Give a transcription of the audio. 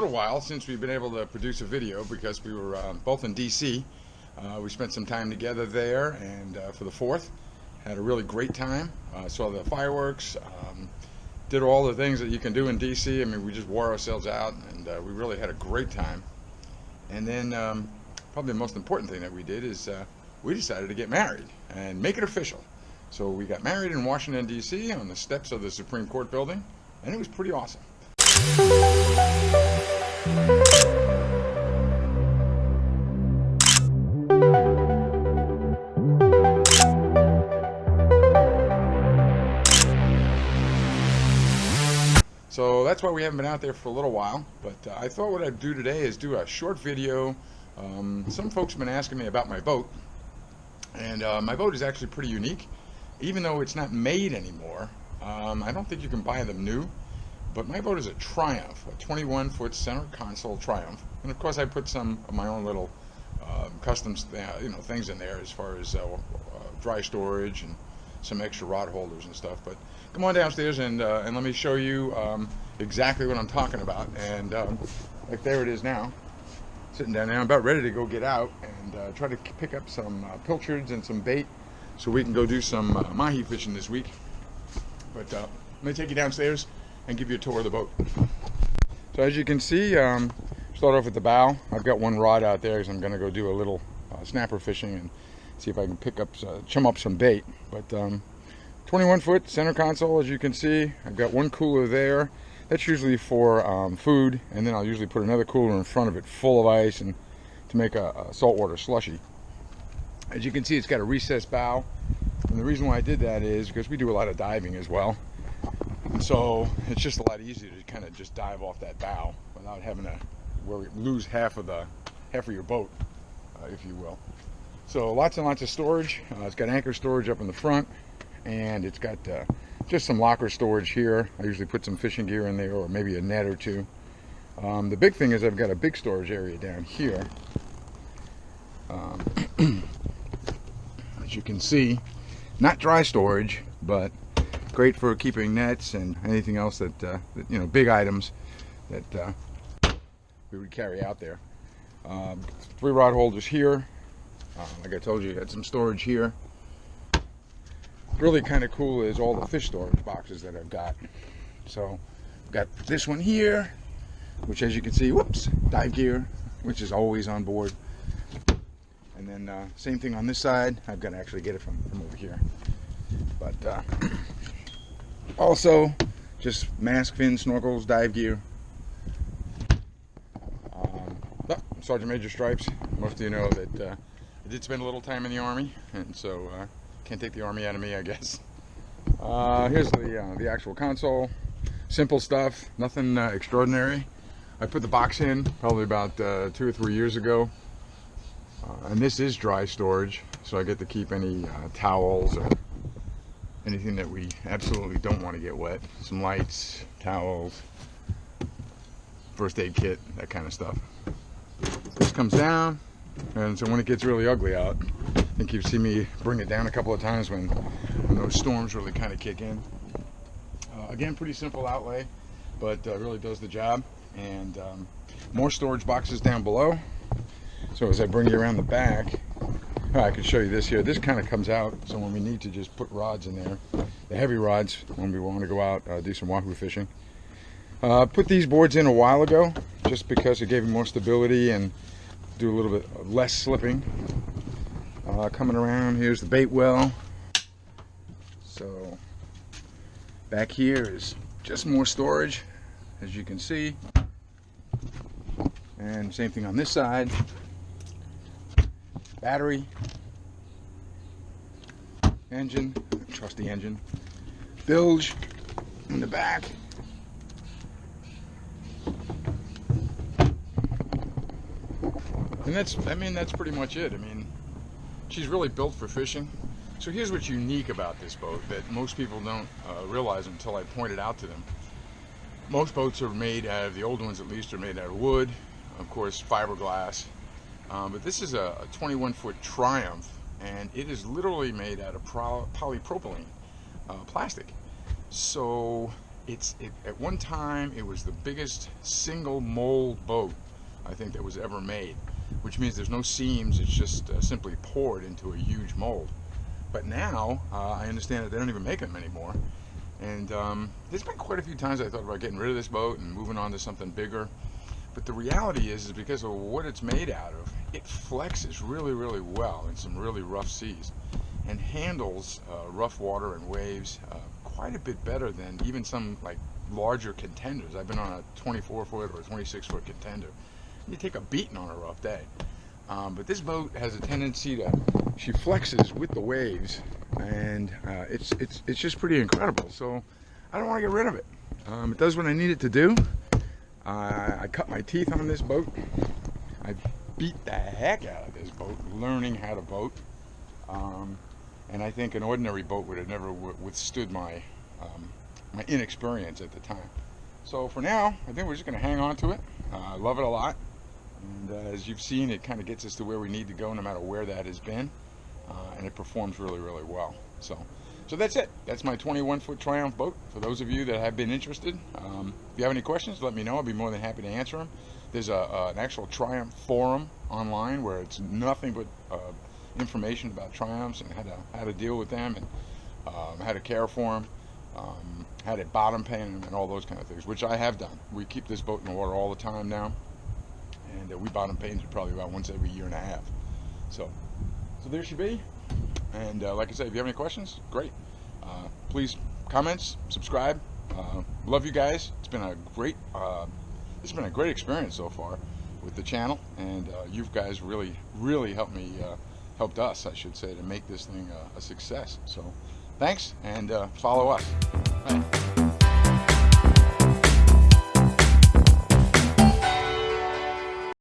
little while since we've been able to produce a video because we were both in DC. We spent some time together there, and for the 4th, had a really great time. Saw the fireworks, did all the things that you can do in DC. I mean, we just wore ourselves out, and we really had a great time. And then probably the most important thing that we did is we decided to get married and make it official. So we got married in Washington, D.C. on the steps of the Supreme Court building, and it was pretty awesome. So that's why we haven't been out there for a little while, but I thought what I'd do today is do a short video. Some folks have been asking me about my boat, and my boat is actually pretty unique. Even though it's not made anymore, I don't think you can buy them new, but my boat is a Triumph, a 21-foot center console Triumph, and of course I put some of my own little custom things in there as far as dry storage and some extra rod holders and stuff. But come on downstairs and let me show you exactly what I'm talking about. And like there it is now, sitting down there. I'm about ready to go get out and try to pick up some pilchards and some bait so we can go do some mahi fishing this week. But let me take you downstairs and give you a tour of the boat. So as you can see, start off at the bow. I've got one rod out there because I'm going to go do a little snapper fishing and see if I can pick up, chum up some bait. But 21-foot center console, as you can see. I've got one cooler there. That's usually for food, and then I'll usually put another cooler in front of it full of ice and to make a saltwater slushy. As you can see, it's got a recessed bow, and the reason why I did that is because we do a lot of diving as well, and so it's just a lot easier to kind of just dive off that bow without having to lose half of your boat, if you will. So lots and lots of storage. It's got anchor storage up in the front, and it's got just some locker storage here. I usually put some fishing gear in there, or maybe a net or two. The big thing is I've got a big storage area down here. As you can see, not dry storage, but great for keeping nets and anything else that big items that we would carry out there. 3 rod holders here. Like I told you, got some storage here. Really kind of cool is all the fish storage boxes that I've got. So I've got this one here, which, as you can see, whoops, dive gear, which is always on board. And then same thing on this side. I've got to actually get it from over here. But also just mask, fins, snorkels, dive gear. Sergeant Major stripes. Most of you know that I did spend a little time in the Army, and so can't take the Army out of me, I guess. Here's the actual console. Simple stuff, nothing extraordinary. I put the box in probably about 2 or 3 years ago. And this is dry storage, so I get to keep any towels or anything that we absolutely don't want to get wet. Some lights, towels, first aid kit, that kind of stuff. This comes down, and so when it gets really ugly out, I think you've seen me bring it down a couple of times when those storms really kind of kick in. Again, pretty simple outlay, but really does the job. And more storage boxes down below. So as I bring you around the back, I can show you this here. This kind of comes out, so when we need to just put rods in there, the heavy rods, when we want to go out, do some wahoo fishing. Put these boards in a while ago, just because it gave me more stability and do a little bit less slipping. Coming around, here's the bait well. So back here is just more storage, as you can see. And same thing on this side. Battery, engine, trusty engine, bilge in the back. And that's pretty much it. I mean, she's really built for fishing. So here's what's unique about this boat that most people don't realize until I point it out to them. Most boats are made out of, the old ones at least, are made out of wood, of course, fiberglass. But this is a 21-foot Triumph, and it is literally made out of polypropylene plastic. So At one time it was the biggest single mold boat I think that was ever made, which means there's no seams. It's just simply poured into a huge mold. But now I understand that they don't even make them anymore. And there's been quite a few times I thought about getting rid of this boat and moving on to something bigger. But the reality is because of what it's made out of, it flexes really, really well in some really rough seas and handles rough water and waves quite a bit better than even some like larger contenders. I've been on a 24-foot or 26-foot contender. You take a beating on a rough day. But this boat has a tendency she flexes with the waves, and it's just pretty incredible. So I don't want to get rid of it. It does what I need it to do. I cut my teeth on this boat. I beat the heck out of this boat learning how to boat. And I think an ordinary boat would have never withstood my inexperience at the time. So for now, I think we're just going to hang on to it. I love it a lot. And as you've seen, it kind of gets us to where we need to go no matter where that has been. And it performs really, really well. So that's it. That's my 21-foot Triumph boat. For those of you that have been interested, if you have any questions, let me know. I'll be more than happy to answer them. There's an actual Triumph forum online where it's nothing but information about Triumphs and how to deal with them, and how to care for them, how to bottom paint them, and all those kind of things, which I have done. We keep this boat in the water all the time now, and we bottom paint it probably about once every year and a half. So there she be. And like I said, if you have any questions, great. Please comments, subscribe. Love you guys. It's been a great experience so far with the channel, and you guys really helped us, I should say, to make this thing a success. So thanks, and follow us. Bye.